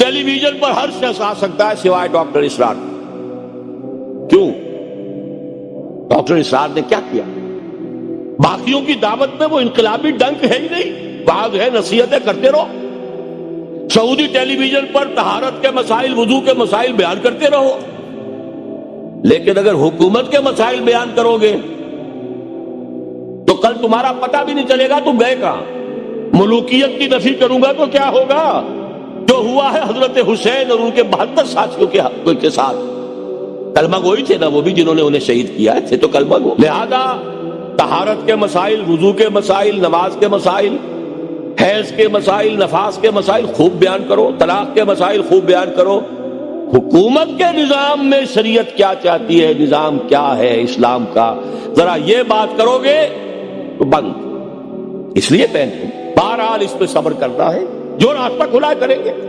Television पर हर शख्स आ सकता है सिवाय डॉक्टर इसरार। क्यों? डॉक्टर इसरार ने क्या किया? बाकियों की दावत में वो इनकलाबी डंक है ही नहीं, वाज है, नसीहतें करते रहो। सऊदी टेलीविजन पर तहारत के मसाइल, वुजू के मसाइल बयान करते रहो। लेकिन अगर हुकूमत के मसाइल बयान करोगे तो कल तुम्हारा पता भी नहीं चलेगा तुम गए कहां। मुलूकियत की नफी करूंगा तो क्या होगा? जो हुआ है हजरत हुसैन और उनके 72 साथियों के साथ, कलमा गोई थे ना वो भी, जिन्होंने उन्हें शहीद किया थे तो कलमा गो। लिहाजा तहारत के मसाइल, वुजू के मसाइल, नमाज के मसाइल, हैज के मसाइल, नफास के मसाइल खूब बयान करो, तलाक के मसाइल खूब बयान करो। हुकूमत के निजाम में शरीयत क्या चाहती है, निजाम क्या है इस्लाम का, जरा ये बात करोगे तो बंद। इसलिए बहन, बहरहाल इस पे सब्र करना है, जो रास्ता खुला करेंगे।